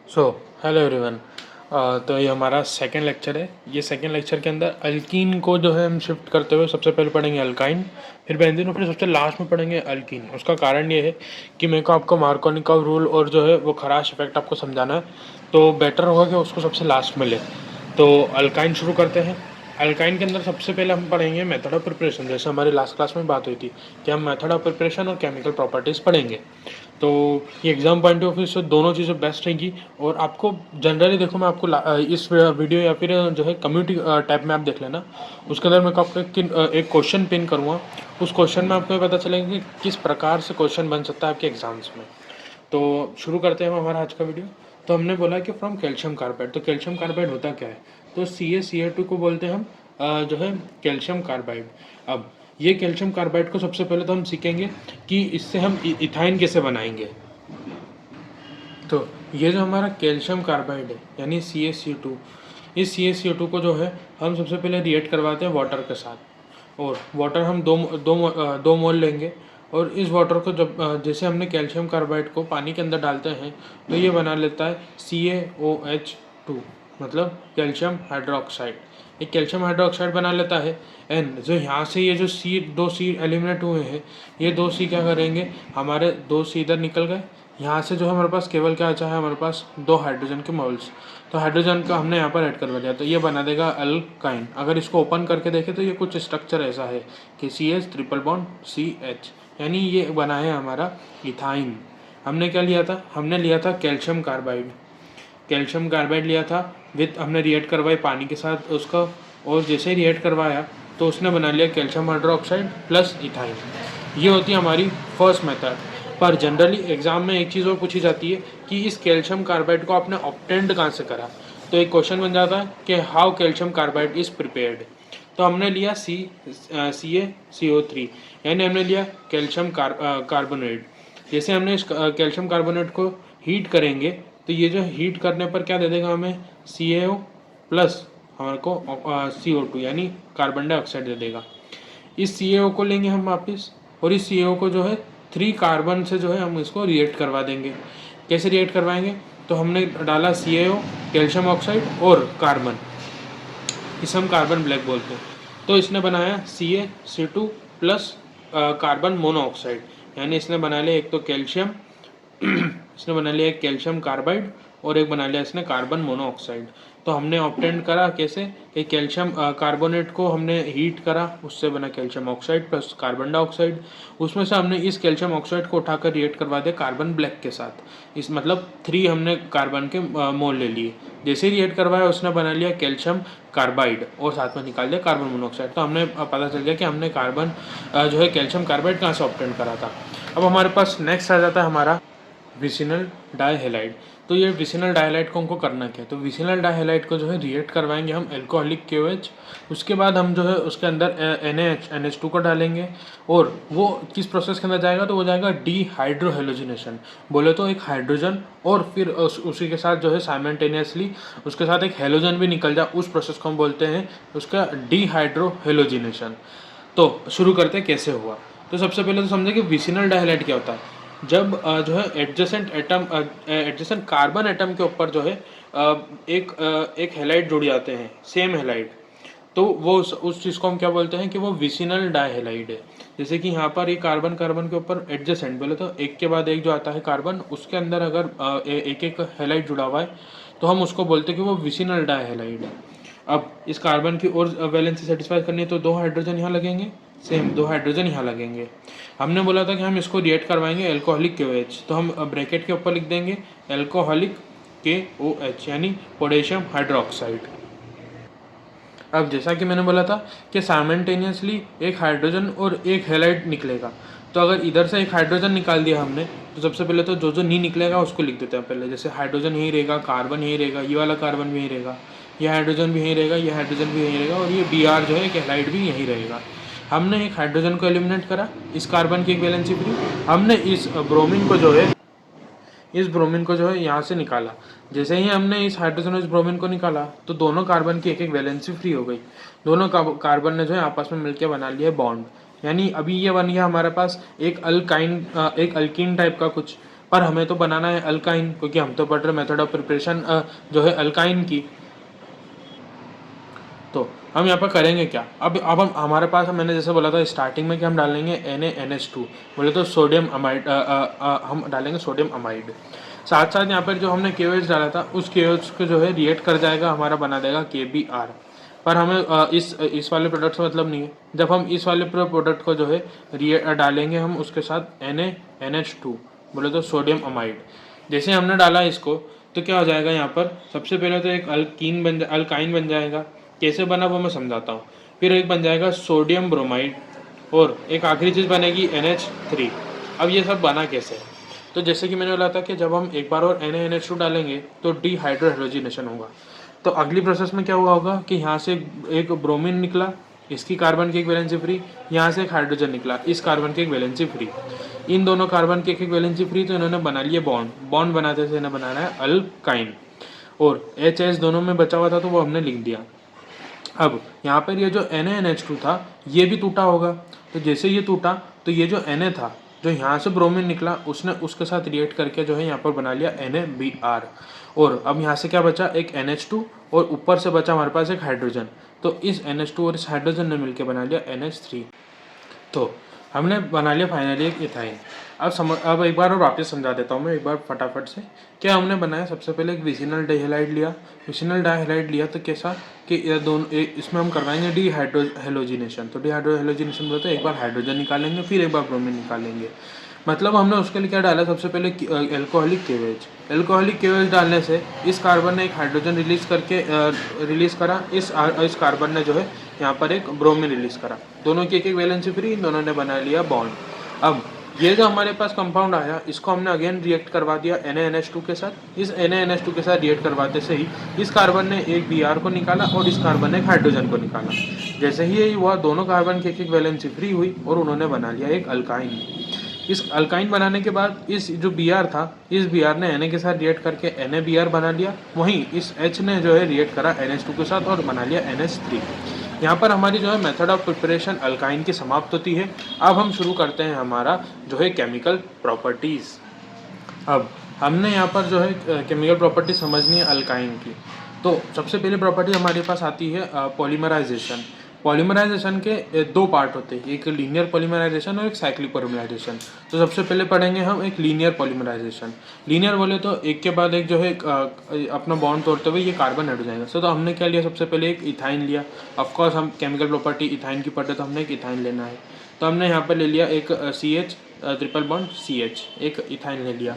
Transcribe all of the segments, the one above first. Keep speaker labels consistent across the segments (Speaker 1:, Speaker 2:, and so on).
Speaker 1: So hello everyone. तो ये हमारा सेकंड लेक्चर है। ये सेकंड लेक्चर के अंदर अल्कीन को जो है हम शिफ्ट करते हुए सबसे पहले पढ़ेंगे अल्काइन, फिर बेंजीन और फिर सबसे लास्ट में पढ़ेंगे अल्कीन। उसका कारण ये है कि मेरे को आपको मार्कोनिकॉव रूल और जो है वो खराश इफेक्ट आपको समझाना है, तो बेटर होगा कि उसको सबसे लास्ट में ले। तो अल्काइन शुरू करते हैं। अल्काइन के अंदर सबसे पहले हम पढ़ेंगे मेथड ऑफ प्रिपरेशन। जैसे हमारी लास्ट क्लास में बात हुई थी कि हम मेथड ऑफ प्रिपरेशन और केमिकल प्रॉपर्टीज़ पढ़ेंगे। तो ये एग्ज़ाम पॉइंट ऑफ व्यू से दोनों चीज़ें बेस्ट रहेंगी। और आपको जनरली देखो, मैं आपको इस वीडियो या फिर जो है कम्युनिटी टैब में आप देख लेना, उसके अंदर मैं आपको एक क्वेश्चन पिन करूँगा। उस क्वेश्चन में आपको पता चलेगा कि किस प्रकार से क्वेश्चन बन सकता है आपके एग्जाम्स में। तो शुरू करते हैं हम हमारा आज का वीडियो। तो हमने बोला कि फ्रॉम कैल्शियम कार्बाइड। तो कैल्शियम कार्बाइड होता क्या है? तो CaCl2 को बोलते हैं हम जो है कैल्शियम कार्बाइड। अब ये कैल्शियम कार्बाइड को सबसे पहले तो हम सीखेंगे कि इससे हम इथाइन कैसे बनाएंगे। तो ये जो हमारा कैल्शियम कार्बाइड है यानी CaCl2, इस CaCl2 को जो है हम सबसे पहले रिएक्ट करवाते हैं वाटर के साथ। और वाटर हम दो मोल लेंगे। और इस वाटर को जब जैसे हमने कैल्शियम कार्बाइड को पानी के अंदर डालते हैं तो ये बना लेता है CaOH2, मतलब कैल्शियम हाइड्रोक्साइड। एक कैल्शियम हाइड्रोक्साइड बना लेता है। एंड जो यहाँ से ये जो दो सी एलिमिनेट हुए हैं, ये दो सी क्या करेंगे, हमारे दो सी इधर निकल गए। यहाँ से जो हमारे पास केवल क्या बचा है, हमारे पास दो हाइड्रोजन के मॉल्स। तो हाइड्रोजन का हमने यहाँ पर ऐड करवा दिया, तो ये बना देगा अल्काइन। अगर इसको ओपन करके देखें तो ये कुछ स्ट्रक्चर ऐसा है कि CH ट्रिपल बॉन्ड CH, यानी ये बना है हमारा इथाइन। हमने क्या लिया था? हमने लिया था कैल्शियम कार्बाइड। कैल्शियम कार्बाइड लिया था विथ, हमने रिएक्ट करवाई पानी के साथ उसका। और जैसे ही रिएक्ट करवाया तो उसने बना लिया कैल्शियम हाइड्रोक्साइड प्लस इथाइन। ये होती है हमारी फर्स्ट मेथड। पर जनरली एग्जाम में एक चीज़ और पूछी जाती है कि इस कैल्शियम कार्बाइड को आपने ऑब्टेन्ड कहाँ से करा। तो एक क्वेश्चन बन जाता है कि how calcium carbide is prepared. तो हमने लिया CaCO3, यानी हमने लिया कैल्शियम कार्बोनेट। जैसे हमने इस कैल्शियम कार्बोनेट को हीट करेंगे तो ये जो हीट करने पर क्या दे देगा हमें, CaO प्लस हमारे को CO2 यानी कार्बन डाइऑक्साइड दे देगा। इस CaO को लेंगे हम वापस, और इस CaO को जो है 3 कार्बन से जो है हम इसको रिएक्ट करवा देंगे। कैसे रिएक्ट करवाएंगे? तो हमने डाला CaO, कैल्शियम ऑक्साइड और कार्बन, इसे हम कार्बन ब्लैक बोलते हैं। तो इसने बनाया CaC2 प्लस कार्बन मोनोऑक्साइड, यानी इसने बना लिया एक तो कैल्शियम इसने बना लिया एक कैल्शियम कार्बाइड और एक बना लिया इसने कार्बन मोनोऑक्साइड। तो हमने ऑब्टेन करा कैसे कि कैल्शियम कार्बोनेट को हमने हीट करा, उससे बना calcium oxide plus carbon dioxide. उसमें से हमने इस कैल्शियम ऑक्साइड को उठाकर रिएक्ट करवा दिया कार्बन ब्लैक के साथ। इस मतलब 3 हमने कार्बन के मोल ले लिए। जैसे ही रिएक्ट करवाया उसने बना लिया कैल्शियम कार्बाइड और साथ में निकाल दिया कार्बन मोनोऑक्साइड। तो हमने पता चल गया कि हमने कार्बन जो है कैल्शियम कार्बाइड कहाँ से ऑब्टेन करा था। अब हमारे पास नेक्स्ट आ जाता है हमारा विसिनल डाइहैलाइड। तो ये विसिनल डाइहैलाइड को हमको करना क्या है? तो विसिनल डाइहैलाइड को जो है रिएक्ट करवाएंगे हम एल्कोहलिक KOH। उसके बाद हम जो है उसके अंदर NH2 को डालेंगे। और वो किस प्रोसेस के अंदर जाएगा? तो वो जाएगा डीहाइड्रोहेलोजिनेशन। बोले तो एक हाइड्रोजन और फिर उसी के साथ जो है साइमल्टेनियसली उसके साथ एक हेलोजन भी निकल जाए, उस प्रोसेस को हम बोलते हैं उसका डीहाइड्रोहेलोजिनेशन। तो शुरू करते हैं कैसे हुआ। तो सबसे पहले तो समझे कि विसिनल डाइहैलाइड क्या होता है। जब जो है एडजेसेंट कार्बन एटम के ऊपर जो है एक हैलाइड जुड़ जाते हैं, सेम हैलाइड, तो वो उस चीज़ को हम क्या बोलते हैं कि वो विसिनल डाइहैलाइड है। जैसे कि यहाँ पर ये कार्बन कार्बन के ऊपर एडजेसेंट, बोले तो एक के बाद एक जो आता है कार्बन, उसके अंदर अगर एक एक हैलाइड जुड़ा हुआ है तो हम उसको बोलते हैं कि वो विसिनल डाइहैलाइड है। अब इस कार्बन की और वैलेंसी सेटिस्फाई करनी है तो 2 हाइड्रोजन यहाँ लगेंगे, सेम 2 हाइड्रोजन यहाँ लगेंगे। हमने बोला था कि हम इसको रिएक्ट करवाएंगे एल्कोहलिक KOH, तो हम ब्रैकेट के ऊपर लिख देंगे एल्कोहलिक KOH यानी पोटेशियम हाइड्रोक्साइड। अब जैसा कि मैंने बोला था कि साइमल्टेनियसली एक हाइड्रोजन और एक हैलाइड निकलेगा। तो अगर इधर से एक हाइड्रोजन निकाल दिया हमने तो सबसे पहले तो जो जो नहीं निकलेगा उसको लिख देते हैं पहले। जैसे हाइड्रोजन यहीं रहेगा, कार्बन यहीं रहेगा, ये वाला कार्बन भी यहीं रहेगा, ये हाइड्रोजन भी यहीं रहेगा, ये हाइड्रोजन भी यहीं रहेगा, और ये Br जो है एक हैलाइड भी यहीं रहेगा। हमने एक हाइड्रोजन को एलिमिनेट करा, इस कार्बन की एक वैलेंसी फ्री। हमने इस ब्रोमीन को जो है यहाँ से निकाला। जैसे ही हमने इस हाइड्रोजन और इस ब्रोमीन को निकाला तो दोनों कार्बन की एक एक वैलेंसी फ्री हो गई। दोनों कार्बन ने जो है आपस में मिलकर बना लिया बॉन्ड, यानी अभी ये बन गया हमारे पास एक अल्कीन टाइप का कुछ पर हमें तो बनाना है अल्काइन, क्योंकि हम तो पढ़ रहे मेथड ऑफ प्रिपरेशन जो है अल्काइन की। तो हम यहाँ पर करेंगे क्या, अब हम हमारे पास मैंने जैसे बोला था स्टार्टिंग में कि हम डालेंगे NaNH2, बोले तो सोडियम अमाइड, हम डालेंगे सोडियम अमाइड। साथ साथ यहाँ पर जो हमने KOH डाला था उस KOH को जो है रिएक्ट कर जाएगा, हमारा बना देगा KBr। पर हमें इस वाले प्रोडक्ट से मतलब नहीं है। जब हम इस वाले प्रोडक्ट को जो है डालेंगे हम उसके साथ NaNH2, बोले तो सोडियम अमाइड। जैसे हमने डाला इसको तो क्या हो जाएगा, यहाँ पर सबसे पहले तो एक अल्काइन बन जाएगा। कैसे बना वो मैं समझाता हूँ। फिर एक बन जाएगा सोडियम ब्रोमाइड, और एक आखिरी चीज़ बनेगी NH3। अब ये सब बना कैसे, तो जैसे कि मैंने बोला था कि जब हम एक बार और NaNH2 डालेंगे तो डिहाइड्रोहेलोजिनेशन होगा। तो अगली प्रोसेस में क्या हुआ होगा कि यहाँ से एक ब्रोमीन निकला, इसकी कार्बन की एक वैलेंसी फ्री, यहाँ से एक हाइड्रोजन निकला, इस कार्बन की एक वैलेंसी फ्री, इन दोनों कार्बन की एक वैलेंसी फ्री, तो इन्होंने बना लिए बॉन्ड बनाते से इन्हें बनाना है अल्काइन। और HH दोनों में बचा हुआ था तो वो हमने लिख दिया। अब यहाँ पर ये जो NaNH2 था ये भी टूटा होगा, तो जैसे ये टूटा तो ये जो Na था जो यहाँ से ब्रोमीन निकला उसने उसके साथ रिएक्ट करके जो है यहाँ पर बना लिया NaBr। और अब यहाँ से क्या बचा, एक NH2 और ऊपर से बचा हमारे पास एक हाइड्रोजन, तो इस NH2 और इस हाइड्रोजन ने मिलकर बना लिया NH3। तो हमने बना लिया फाइनली एक इथाइन। अब एक बार और वापस समझा देता हूँ मैं एक बार फटाफट से। क्या हमने बनाया, सबसे पहले एक विसिनल डाइहैलाइड लिया। विसिनल डाइहैलाइड लिया तो कैसा कि ये दोनों इसमें हम करवाएंगे डिहाइड्रोहेलोजिनेशन। तो डिहाइड्रोहेलोजिनेशन बोलते हैं एक बार हाइड्रोजन निकालेंगे फिर एक बार ब्रोमीन निकालेंगे। मतलब हमने उसके लिए क्या डाला, सबसे पहले एल्कोहलिक KOH। एल्कोहलिक KOH डालने से इस कार्बन ने एक हाइड्रोजन रिलीज करा, इस कार्बन ने जो है यहाँ पर एक ब्रोमीन रिलीज करा, दोनों की एक एक वैलेंसी फ्री, इन दोनों ने बना लिया बॉन्ड। अब ये जो हमारे पास कंपाउंड आया इसको हमने अगेन रिएक्ट करवा दिया NaNH2 के साथ। इस NaNH2 के साथ रिएक्ट करवाते से ही इस कार्बन ने एक Br को निकाला और इस कार्बन ने एक हाइड्रोजन को निकाला। जैसे ही यही हुआ दोनों कार्बन की एक एक वैलेंसी फ्री हुई और उन्होंने बना लिया एक अल्काइन। इस अल्काइन बनाने के बाद इस जो Br था इस Br ने Na के साथ रिएक्ट करके NaBr बना लिया, वहीं इस H ने जो है रिएक्ट करा NH2 के साथ और बना लिया NH3। यहाँ पर हमारी जो है मेथड ऑफ प्रिपरेशन अल्काइन की समाप्त होती है। अब हम शुरू करते हैं हमारा जो है केमिकल प्रॉपर्टीज़। अब हमने यहाँ पर जो है केमिकल प्रॉपर्टी समझनी है अल्काइन की। तो सबसे पहली प्रॉपर्टी हमारे पास आती है पॉलीमराइजेशन। पॉलीमराइजेशन के दो पार्ट होते हैं, एक लीनियर पॉलीमराइजेशन और एक साइक्लिक पॉलीमराइजेशन। तो सबसे पहले पढ़ेंगे हम एक लीनियर पॉलीमराइजेशन। लीनियर बोले तो एक के बाद एक जो है अपना बॉन्ड तोड़ते हुए ये कार्बन हट हो जाएगा। तो हमने क्या लिया, सबसे पहले एक इथाइन लिया। ऑफकोर्स हम केमिकल प्रॉपर्टी इथाइन की पढ़ते तो हमने एक इथाइन लेना है, तो हमने यहाँ पर ले लिया एक CH ट्रिपल बॉन्ड CH, एक इथाइन ले लिया।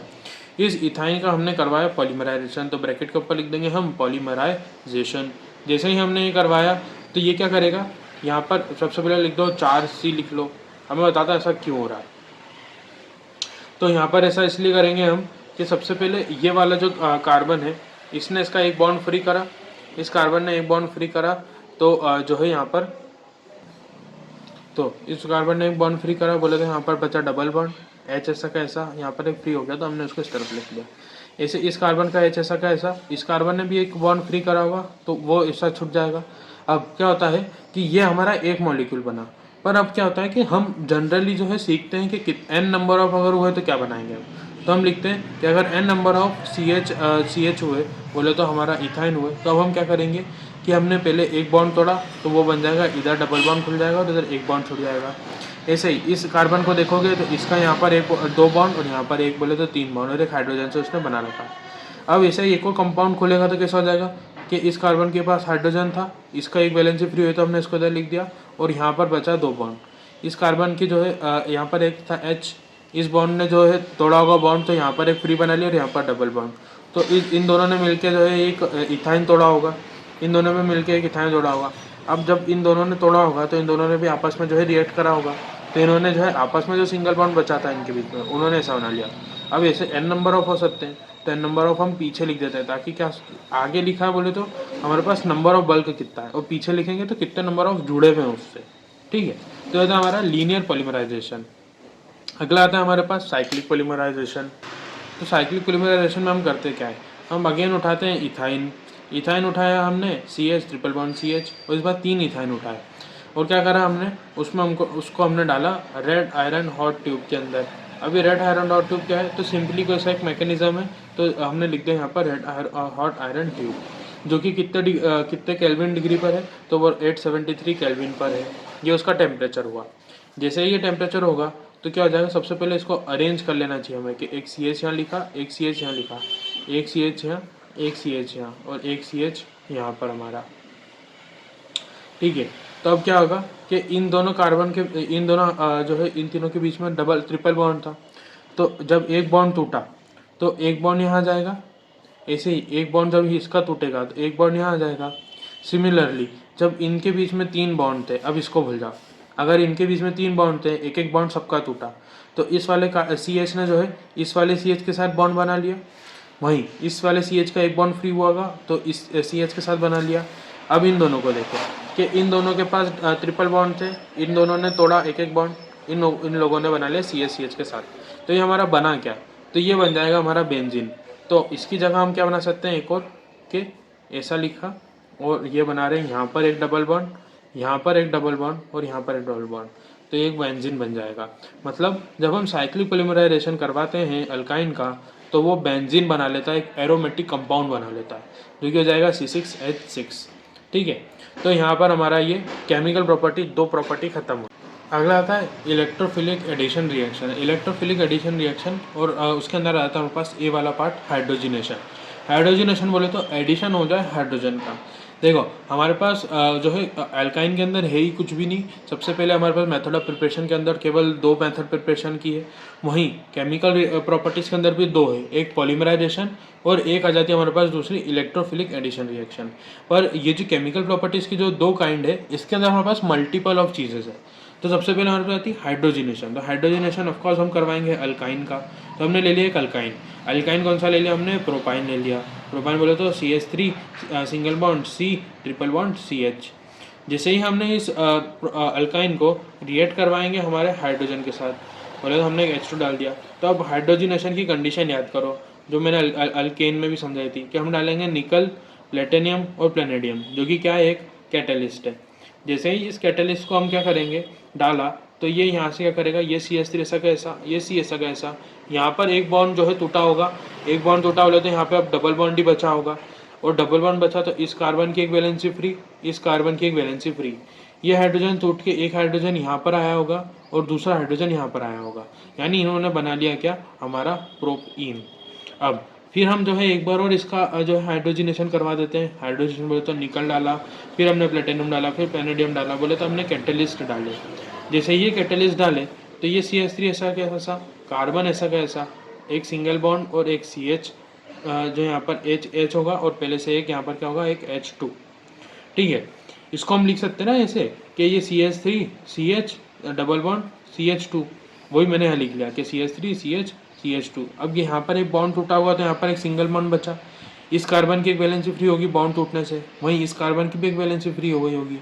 Speaker 1: इस इथाइन का हमने करवाया पॉलीमराइजेशन, तो ब्रैकेट के ऊपर लिख देंगे हम पॉलीमराइजेशन। जैसे ही हमने ये करवाया तो ये क्या करेगा, यहाँ पर सबसे पहले लिख दो 4C लिख लो। हमें बताता है ऐसा क्यों हो रहा है। तो यहाँ पर ऐसा इसलिए करेंगे हम कि सबसे पहले ये वाला जो कार्बन है इसने इसका एक बॉन्ड फ्री करा, इस कार्बन ने एक बॉन्ड फ्री करा, तो जो है यहाँ पर तो इस कार्बन ने एक बॉन्ड फ्री करा, बोले तो यहाँ पर बचा डबल बॉन्ड H ऐसा का ऐसा, यहाँ पर एक फ्री हो गया तो हमने उसको इस तरफ लिख लिया। ऐसे इस कार्बन का H ऐसा का ऐसा, इस कार्बन ने भी एक बॉन्ड फ्री करा होगा तो वो ऐसा छूट जाएगा। अब क्या होता है कि ये हमारा एक मॉलिक्यूल बना। पर अब क्या होता है कि हम जनरली जो है सीखते हैं कि n नंबर ऑफ अगर हुए तो क्या बनाएंगे हम, तो हम लिखते हैं कि अगर n नंबर ऑफ CH हुए बोले तो हमारा इथाइन हुए, तो अब हम क्या करेंगे कि हमने पहले एक बॉन्ड तोड़ा तो वो बन जाएगा, इधर डबल बॉन्ड खुल जाएगा और इधर एक बॉन्ड छूट जाएगा। ऐसे ही इस कार्बन को देखोगे तो इसका यहाँ पर दो बॉन्ड और यहाँ पर एक बोले तो 3 बॉन्ड और एक हाइड्रोजन से उसने बना रखा। अब ऐसे ही एक और कंपाउंड खुलेगा तो कैसा हो जाएगा कि इस कार्बन के पास हाइड्रोजन था, इसका एक वैलेंसी फ्री हुई तो हमने इसको इधर लिख दिया और यहाँ पर बचा 2 बॉन्ड। इस कार्बन की जो है यहाँ पर एक था H, इस बॉन्ड ने जो है तोड़ा होगा बॉन्ड तो यहाँ पर एक फ्री बना लिया और यहाँ पर डबल बॉन्ड। तो इन दोनों ने मिलकर जो है एक इथाइन तोड़ा होगा, इन दोनों में मिलकर एक इथाइन तोड़ा होगा। अब जब इन दोनों ने तोड़ा होगा तो इन दोनों ने भी आपस में जो है रिएक्ट करा होगा, तो इन्होंने जो है आपस में जो सिंगल बॉन्ड बचा था इनके बीच में उन्होंने ऐसा बना लिया। अब ऐसे n नंबर ऑफ हो सकते हैं, तो n नंबर ऑफ हम पीछे लिख देते हैं ताकि क्या आगे लिखा है बोले तो हमारे पास नंबर ऑफ बल्क कितना है और पीछे लिखेंगे तो कितने नंबर ऑफ जुड़े हुए हैं उससे। ठीक है, तो ये था हमारा लीनियर पॉलीमराइजेशन। अगला आता है हमारे पास साइक्लिक पॉलीमराइजेशन। तो साइक्लिक पॉलीमराइजेशन में हम करते क्या है, हम अगेन उठाते हैं इथाइन उठाया हमने CH ट्रिपल बॉन्ड CH और इस बार 3 इथाइन उठाए और क्या करा हमने उसमें उसको हमने डाला रेड आयरन हॉट ट्यूब के अंदर। अभी रेड आयरन हॉट ट्यूब क्या है, तो सिंपली कोई सा एक मैकेनिज्म है, तो हमने लिख दिया यहाँ पर रेड हॉट आयरन ट्यूब, जो कि कितने केल्विन डिग्री पर है, तो वो 873 केल्विन पर है। ये उसका टेम्परेचर हुआ। जैसे ही ये टेम्परेचर होगा तो क्या हो जाएगा, सबसे पहले इसको अरेंज कर लेना चाहिए हमें कि एक सी एच यहाँ लिखा, एक सी एच यहाँ लिखा, एक सी एच यहाँ, एक सी एच यहाँ और एक सी एच यहाँ पर हमारा। ठीक है, तो अब क्या होगा कि इन दोनों कार्बन के, इन दोनों जो है इन तीनों के बीच में डबल ट्रिपल बॉन्ड था, तो जब एक बॉन्ड टूटा तो एक बॉन्ड यहाँ जाएगा, ऐसे ही एक बॉन्ड जब इसका टूटेगा तो एक बॉन्ड यहाँ आ जाएगा। सिमिलरली जब इनके बीच में 3 बॉन्ड थे, अब इसको भूल जाओ, अगर इनके बीच में 3 बॉन्ड थे, एक एक बॉन्ड सबका टूटा, तो इस वाले का सी एच ने जो है इस वाले सी एच के साथ बॉन्ड बना लिया, वहीं इस वाले सी एच का एक बॉन्ड फ्री हुआ तो इस सी एच के साथ बना लिया। अब इन दोनों को देखें कि इन दोनों के पास ट्रिपल बॉन्ड थे, इन दोनों ने तोड़ा एक एक बॉन्ड, इन लोगों ने बना लिया सी एच के साथ। तो ये हमारा बना क्या, तो ये बन जाएगा हमारा बेंजीन। तो इसकी जगह हम क्या बना सकते हैं, एक और कि ऐसा लिखा और ये बना रहे हैं यहाँ पर एक डबल बॉन्ड, यहाँ पर एक डबल बॉन्ड और यहाँ पर एक डबल बॉन्ड, तो एक बेंजीन बन जाएगा। मतलब जब हम साइक्लिक पॉलीमराइजेशन करवाते हैं अल्काइन का, तो वो बेंजीन बना लेता है, एक एरोमेटिक कंपाउंड बना लेता है, जो कि हो जाएगा C6H6। ठीक है, तो यहाँ पर हमारा ये केमिकल प्रॉपर्टी 2 प्रॉपर्टी खत्म हो। अगला आता है electrophilic addition reaction. Electrophilic addition reaction और उसके अंदर आता है हमारे पास ए वाला पार्ट, हाइड्रोजिनेशन। हाइड्रोजिनेशन बोले तो एडिशन हो जाए हाइड्रोजन का। देखो हमारे पास जो है अल्काइन के अंदर है ही कुछ भी नहीं। सबसे पहले हमारे पास मेथड ऑफ प्रिपरेशन के अंदर केवल 2 मेथड प्रिपरेशन की है, वहीं केमिकल प्रॉपर्टीज़ के अंदर भी 2 है, एक पॉलीमराइजेशन और एक आ जाती है हमारे पास दूसरी इलेक्ट्रोफिलिक एडिशन रिएक्शन। पर ये जो केमिकल प्रॉपर्टीज़ की जो 2 काइंड है, इसके अंदर हमारे पास मल्टीपल ऑफ चीज़ेज है। तो सबसे पहले हमारे पास आती है हाइड्रोजिनेशन। तो हाइड्रोजिनेशन ऑफकोर्स हम करवाएंगे अल्काइन का, तो हमने ले लिया एक अल्काइन। अल्काइन कौन सा ले लिया हमने, प्रोपाइन ले लिया। प्रोपाइन बोले तो CH3 single bond C triple bond CH। जैसे ही हमने इस अल्काइन को रिएक्ट करवाएंगे हमारे हाइड्रोजन के साथ, बोले तो हमने एक H2 डाल दिया। तो अब हाइड्रोजिनेशन की कंडीशन याद करो, जो मैंने अल्केन में भी समझाई थी कि हम डालेंगे निकल, प्लेटिनियम और प्लेनेडियम, जो कि क्या है, एक कैटलिस्ट है। जैसे ही इस कैटलिस्ट को हम क्या करेंगे, डाला, तो ये यहाँ से क्या करेगा, ये CH3 ऐसा का ऐसा, ये C ऐसा का ऐसा, यहाँ पर एक बॉन्ड जो है टूटा होगा, एक बॉन्ड टूटा होगा तो यहाँ पे अब डबल बॉन्ड ही बचा होगा, और डबल बॉन्ड बचा तो इस कार्बन की एक वैलेंसी फ्री, इस कार्बन की एक वैलेंसी फ्री। ये हाइड्रोजन टूट के एक हाइड्रोजन यहाँ पर आया होगा और दूसरा हाइड्रोजन यहाँ पर आया होगा, यानी इन्होंने बना लिया क्या, हमारा प्रोपीन। अब फिर हम जो है एक बार और इसका जो है हाइड्रोजिनेशन करवा देते हैं। हाइड्रोजिनेशन बोले तो निकल डाला, फिर हमने प्लेटिनम डाला, फिर प्लेनेडियम डाला, बोले तो हमने कैटलिस्ट डाले। जैसे ये कैटलिस्ट डाले तो ये CH3 ऐसा का ऐसा, कार्बन ऐसा का ऐसा, एक सिंगल बॉन्ड और एक CH, जो यहाँ पर H होगा और पहले से एक यहाँ पर क्या होगा, एक H2। ठीक है, इसको हम लिख सकते हैं ना ऐसे कि ये CH3 CH double bond CH2, वही मैंने यहाँ लिख लिया कि CH3 CH CH2। अब यहाँ पर एक बॉन्ड टूटा हुआ तो यहाँ पर एक सिंगल बॉन्ड बचा, इस कार्बन की एक वैलेंसी फ्री होगी बॉन्ड टूटने से, वहीं इस कार्बन की भी एक वैलेंसी फ्री हो गई होगी।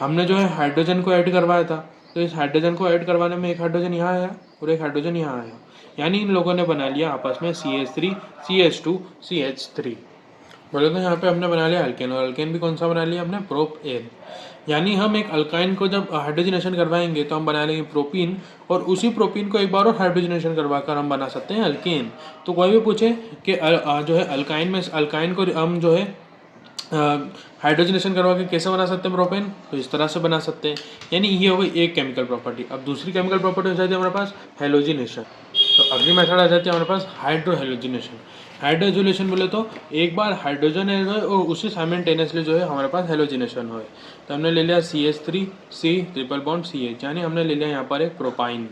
Speaker 1: हमने जो है हाइड्रोजन को ऐड करवाया था, तो इस हाइड्रोजन को ऐड करवाने में एक हाइड्रोजन यहाँ आया और एक हाइड्रोजन यहाँ आया, यानी इन लोगों ने बना लिया आपस में CH3 CH2 CH3। बोले तो यहाँ पे हमने बना लिया अल्केन, और अल्केन भी कौन सा बना लिया हमने, प्रोपेन। यानी हम एक अल्काइन को जब हाइड्रोजनेशन करवाएंगे तो हम बना लेंगे प्रोपीन, और उसी प्रोपीन को एक बार और हाइड्रोजनेशन करवाकर हम बना सकते हैं अल्केन। तो कोई भी पूछे कि जो है अल्काइन में, अल्काइन को हम जो है हाइड्रोजनेशन करवा के कैसे बना सकते हैं प्रोपेन, तो इस तरह से बना सकते हैं। यानी ये हो गई एक केमिकल प्रॉपर्टी। अब दूसरी केमिकल प्रॉपर्टी हो जाती है हमारे पास हेलोजिनेशन। तो अगली मेथड आ जाती है हमारे पास हाइड्रोहेलोजिनेशन। हाइड्रोजनेशन बोले तो एक बार हाइड्रोजन है और उसी साइमल्टेनियसली जो है हमारे पास हेलोजिनेशन हो। तो हमने ले लिया CH3 C triple bond CH, यानी हमने ले लिया यहाँ पर एक प्रोपाइन।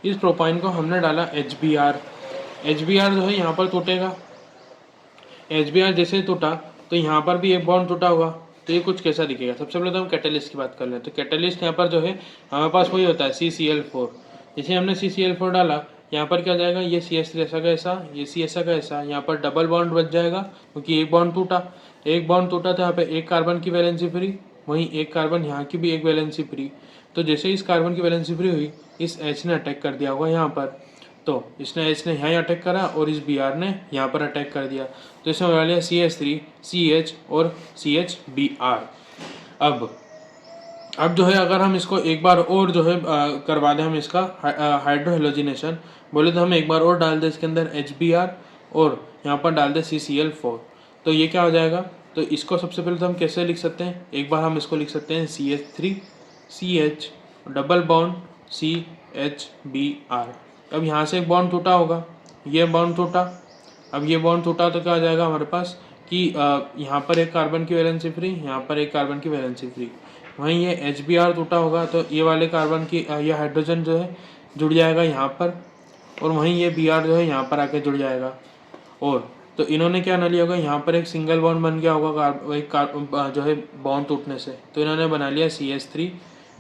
Speaker 1: इस प्रोपाइन को हमने डाला HBr। HBr जो है यहाँ पर टूटेगा, HBr जैसे टूटा तो यहाँ पर भी एक बॉन्ड टूटा हुआ, तो ये कुछ कैसा दिखेगा। सबसे पहले तो हम कैटलिस्ट की बात कर लें, तो कैटलिस्ट यहाँ पर जो है हमारे पास वही होता है CCl4। जैसे हमने CCl4 डाला, यहाँ पर क्या जाएगा, ये CH3 ऐसा का ऐसा, ये C ऐसा का ऐसा, यहाँ पर डबल बॉन्ड बच जाएगा क्योंकि एक बॉन्ड टूटा, एक बॉन्ड टूटा तो यहाँ पे एक कार्बन की वैलेंसी फ्री, वहीं एक कार्बन यहाँ की भी एक वैलेंसी फ्री। तो जैसे इस कार्बन की वैलेंसी फ्री हुई, इस H ने अटैक कर दिया होगा यहाँ पर, तो इसने H ने यहाँ अटैक करा और इस Br ने यहाँ पर अटैक कर दिया, तो इसमें बना लिया CH3 CH और CHBr। अब अब जो है अगर हम इसको एक बार और जो है करवा दें हम इसका हाइड्रोहेलोजिनेशन, बोले तो हम एक बार और डाल दें इसके अंदर HBr और यहाँ पर डाल दें CCl4, तो ये क्या हो जाएगा। तो इसको सबसे पहले तो हम कैसे लिख सकते हैं, एक बार हम इसको लिख सकते हैं CH3 CH double bond CHBr। अब यहाँ से एक बॉन्ड टूटा होगा, ये बॉन्ड टूटा, अब ये बॉन्ड टूटा तो क्या हो जाएगा हमारे पास कि यहाँ पर एक कार्बन की वैलेंसी फ्री, यहाँ पर एक कार्बन की वैलेंसी फ्री, वहीं ये HBr टूटा होगा तो ये वाले कार्बन की ये हाइड्रोजन जो है जुड़ जाएगा यहाँ पर, और वहीं ये Br जो है यहाँ पर आके जुड़ जाएगा। और तो इन्होंने क्या बना लिया होगा, यहाँ पर एक सिंगल बॉन्ड बन गया होगा जो है बॉन्ड टूटने से, तो इन्होंने बना लिया CH3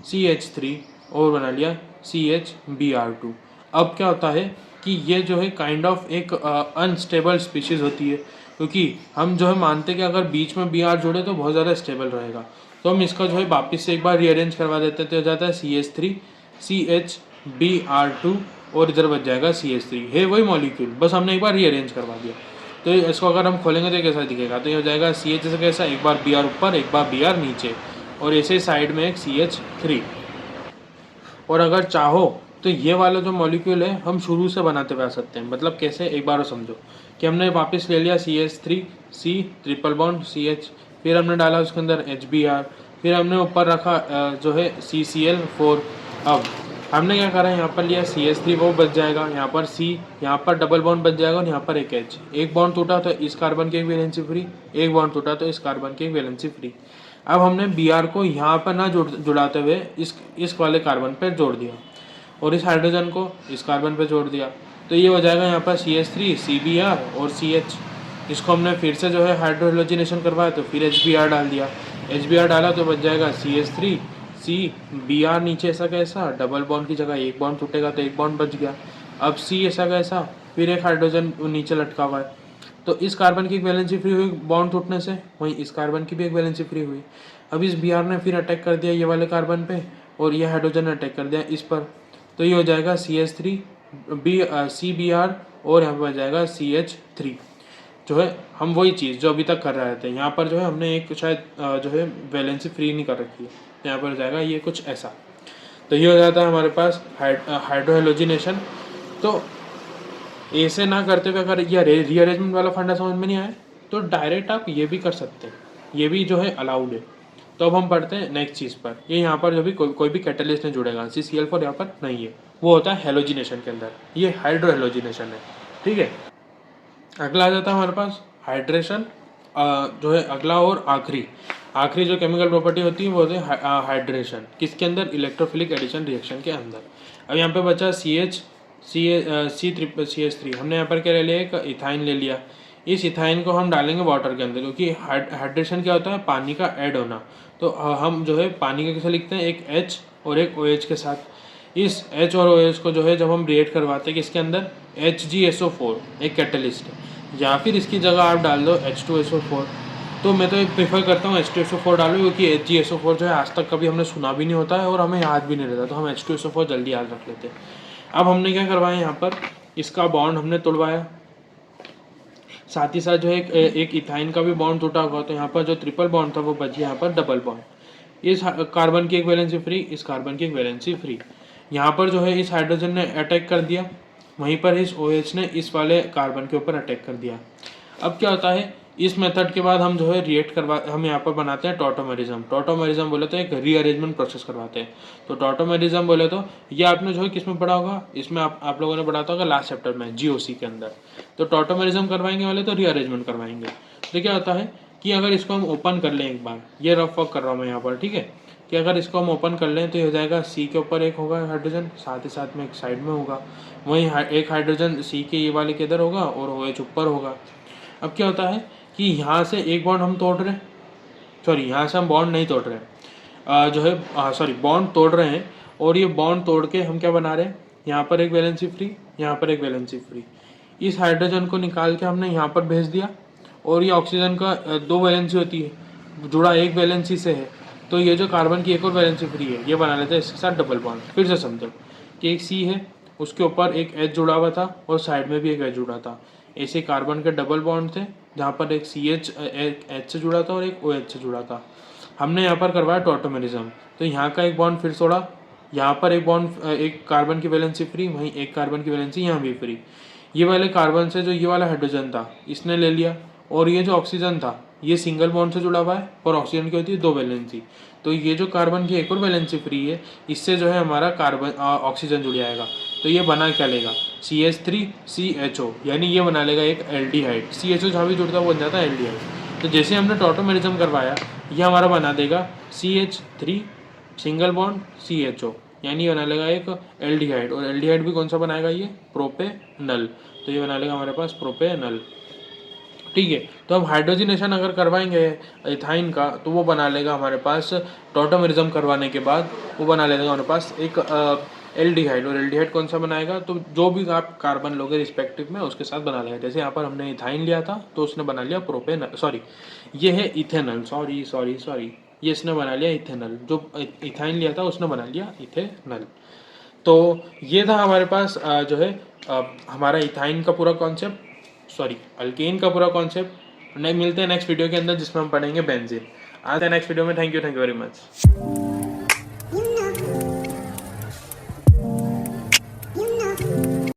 Speaker 1: CH3 और बना लिया CHBr2। अब क्या होता है कि ये जो है काइंड ऑफ एक अनस्टेबल स्पीशीज़ होती है, क्योंकि हम जो है मानते हैं कि अगर बीच में Br जोड़े तो बहुत ज़्यादा स्टेबल रहेगा, तो हम इसका जो है वापस से एक बार रीअरेंज करवा देते हैं, तो हो जाता है CH3 CHBr2 और इधर बच जाएगा CH3, है वही मॉलिक्यूल, बस हमने एक बार रीअरेंज करवा दिया। तो इसको अगर हम खोलेंगे तो कैसा दिखेगा, तो ये हो जाएगा CH से कैसा, एक बार Br ऊपर एक बार Br नीचे और ऐसे साइड में एक CH3। और अगर चाहो तो ये वाला जो मॉलिक्यूल है हम शुरू से बनाते हुए आ सकते हैं, मतलब कैसे, एक बार समझो कि हमने वापस ले लिया CH3 C triple bond CH, फिर हमने डाला उसके अंदर HBr, फिर हमने ऊपर रखा जो है CCl4। अब हमने क्या करा, यहाँ पर लिया CH3 वो बच जाएगा, यहाँ पर C, यहाँ पर डबल बॉन्ड बच जाएगा और यहाँ पर एक H, एक बॉन्ड टूटा तो इस कार्बन की एक वैलेंसी फ्री, एक बॉन्ड टूटा तो इस कार्बन की एक वैलेंसी फ्री। अब हमने Br को यहाँ पर ना जुड़ाते हुए इस वाले कार्बन पर जोड़ दिया और इस हाइड्रोजन को इस कार्बन पर जोड़ दिया, तो ये हो जाएगा यहाँ पर CH3 CBr और CH। इसको हमने फिर से जो है हाइड्रोहेलोजिनेशन करवाया तो फिर HBr डाल दिया, HBr डाला तो बच जाएगा CH3 CBr नीचे ऐसा कैसा, डबल बॉन्ड की जगह एक बॉन्ड टूटेगा तो एक बॉन्ड बच गया। अब C ऐसा कैसा, फिर एक हाइड्रोजन नीचे लटका हुआ है, तो इस कार्बन की एक वैलेंसी फ्री हुई बॉन्ड टूटने से, वहीं इस कार्बन की भी एक वैलेंसी फ्री हुई। अब इस Br ने फिर अटैक कर दिया ये वाले कार्बन पे और ये हाइड्रोजन ने अटैक कर दिया इस पर, तो ये हो जाएगा CH3 CBr और यहाँ पर हो जाएगा CH3। जो है हम वही चीज़ जो अभी तक कर रहे थे, यहाँ पर जो है हमने एक शायद जो है वैलेंसी फ्री नहीं कर रखी है, तो यहाँ पर हो जाएगा ये कुछ ऐसा। तो ये हो जाता है हमारे पास हाइड्रोहेलोजिनेशन। तो ऐसे ना करते हुए अगर ये रीअरेंजमेंट वाला फंडा समझ में नहीं आया तो डायरेक्ट आप ये भी कर सकते हैं, ये भी जो है अलाउड है। तो अब हम पढ़ते हैं नेक्स्ट चीज़ पर, ये यहाँ पर जो भी कोई भी कैटलिस्ट नहीं जुड़ेगा, CCl4 यहाँ पर नहीं है, वो होता है हेलोजिनेशन के अंदर, ये हाइड्रोहेलोजिनेशन है, ठीक है। अगला आ जाता है हमारे पास हाइड्रेशन, जो है अगला और आखिरी जो केमिकल प्रॉपर्टी होती है वो होती है हाइड्रेशन, किसके अंदर, इलेक्ट्रोफिलिक एडिशन रिएक्शन के अंदर। अब यहाँ पे बचा CH3, हमने यहाँ पर क्या ले लिया, एक इथाइन ले लिया, इस इथाइन को हम डालेंगे वाटर के अंदर, क्योंकि हाइड्रेशन क्या होता है, पानी का ऐड होना, तो हम जो है पानी का कैसे लिखते हैं, एक H और एक OH के साथ। इस H और OH को जो है जब हम रिएक्ट करवाते हैं किसके अंदर, HgSO4 एक कैटलिस्ट है, या फिर इसकी जगह आप डाल दो H2SO4, तो मैं तो प्रेफर करता हूँ H2SO4 डालो, क्योंकि HgSO4 जो है आज तक कभी हमने सुना भी नहीं होता है और हमें याद भी नहीं रहता, तो हम H2SO4 जल्दी याद रख लेते हैं। अब हमने क्या करवाया, यहाँ पर इसका बॉन्ड हमने तोड़वाया, साथ ही साथ जो है एक इथाइन का भी बॉन्ड टूटा हुआ, तो यहाँ पर जो ट्रिपल बॉन्ड था वो बच गया यहाँ पर डबल बॉन्ड, इस कार्बन की एक वैलेंसी फ्री, इस कार्बन की एक वैलेंसी फ्री। यहाँ पर जो है इस हाइड्रोजन ने अटैक कर दिया, वहीं पर इस OH ने इस वाले कार्बन के ऊपर अटैक कर दिया। अब क्या होता है, इस मेथड के बाद हम जो है रिएक्ट करवा, हम यहाँ पर बनाते हैं टॉटोमेरिज्म बोले तो एक रीअरेंजमेंट प्रोसेस करवाते हैं। तो टॉटोमेरिज्म बोले तो ये आपने जो है किस में पढ़ा होगा, इसमें आप लोगों ने पढ़ा होगा लास्ट चैप्टर में GOC के अंदर। तो टॉटोमेरिज्म करवाएंगे वाले तो रीअरेंजमेंट करवाएंगे। तो क्या होता है कि अगर इसको हम ओपन कर लें एक बार, ये रफ वर्क कर रहा हूँ मैं यहाँ पर, ठीक है, कि अगर इसको हम ओपन कर लें तो ये हो जाएगा C के ऊपर एक होगा हाइड्रोजन, साथ ही साथ में एक साइड में होगा, वहीं एक हाइड्रोजन C के ये वाले के इधर होगा और OH ऊपर होगा। अब क्या होता है कि यहाँ से एक बॉन्ड हम तोड़ रहे हैं, सॉरी यहाँ से हम बॉन्ड नहीं तोड़ रहे हैं, जो है सॉरी बॉन्ड तोड़ रहे हैं, और ये बॉन्ड तोड़ के हम क्या बना रहे हैं, यहाँ पर एक वैलेंसी फ्री, यहाँ पर एक वैलेंसी फ्री, इस हाइड्रोजन को निकाल के हमने यहाँ पर भेज दिया, और ये ऑक्सीजन का 2 वैलेंसी होती है, जुड़ा एक वैलेंसी से है, तो ये जो कार्बन की एक और वैलेंसी फ्री है ये बना लेते हैं इसके साथ डबल बॉन्ड। फिर से समझो कि एक C है, उसके ऊपर एक H जुड़ा हुआ था और साइड में भी एक H जुड़ा था, ऐसे कार्बन के डबल बॉन्ड थे जहाँ पर एक CH एक H से जुड़ा था और एक OH से जुड़ा था। हमने यहाँ पर करवाया टॉटोमेरिज्म, तो यहाँ का एक बॉन्ड फिर छोड़ा, यहाँ पर एक बॉन्ड, एक कार्बन की वैलेंसी फ्री, वहीं एक कार्बन की वैलेंसी यहाँ भी फ्री। ये वाले कार्बन से जो ये वाला हाइड्रोजन था इसने ले लिया, और ये जो ऑक्सीजन था ये सिंगल बॉन्ड से जुड़ा हुआ है, और ऑक्सीजन की होती है 2 वैलेंसी, तो ये जो कार्बन की एक और वैलेंसी फ्री है इससे जो है हमारा कार्बन ऑक्सीजन जुड़ जाएगा। तो ये बना क्या लेगा, CH3CHO, यानी ये बना लेगा एक एल्डिहाइड। CHO जहाँ भी जुड़ता है वो बन जाता है एल्डिहाइड। तो जैसे हमने टॉटोमेरिज्म करवाया ये हमारा बना देगा CH3 सिंगल बॉन्ड CHO, यानी बना लेगा एक एल्डिहाइड, और एल्डिहाइड भी कौन सा बनाएगा, ये प्रोपेनल, तो ये बना लेगा हमारे पास प्रोपेनल। ठीक है, तो अब हाइड्रोजनेशन अगर करवाएंगे इथाइन का तो वो बना लेगा हमारे पास, टॉटोमेरिज्म करवाने के बाद वो बना लेगा हमारे पास एक एल्डिहाइड, और एल्डिहाइड कौन सा बनाएगा, तो जो भी आप कार्बन लोगे रिस्पेक्टिव में उसके साथ बना लेगा। जैसे यहाँ पर हमने इथाइन लिया था तो उसने बना लिया प्रोपेनल, सॉरी ये है इथेनल, सॉरी ये इसने बना लिया इथेनल, जो इथाइन लिया था उसने बना लिया इथेनल। तो ये था हमारे पास जो है हमारा इथाइन का पूरा कॉन्सेप्ट, सॉरी अल्केन का पूरा कॉन्सेप्ट। मिलते हैं नेक्स्ट वीडियो के अंदर जिसमें हम पढ़ेंगे बेंजीन। आते हैं नेक्स्ट वीडियो में। Thank you very much.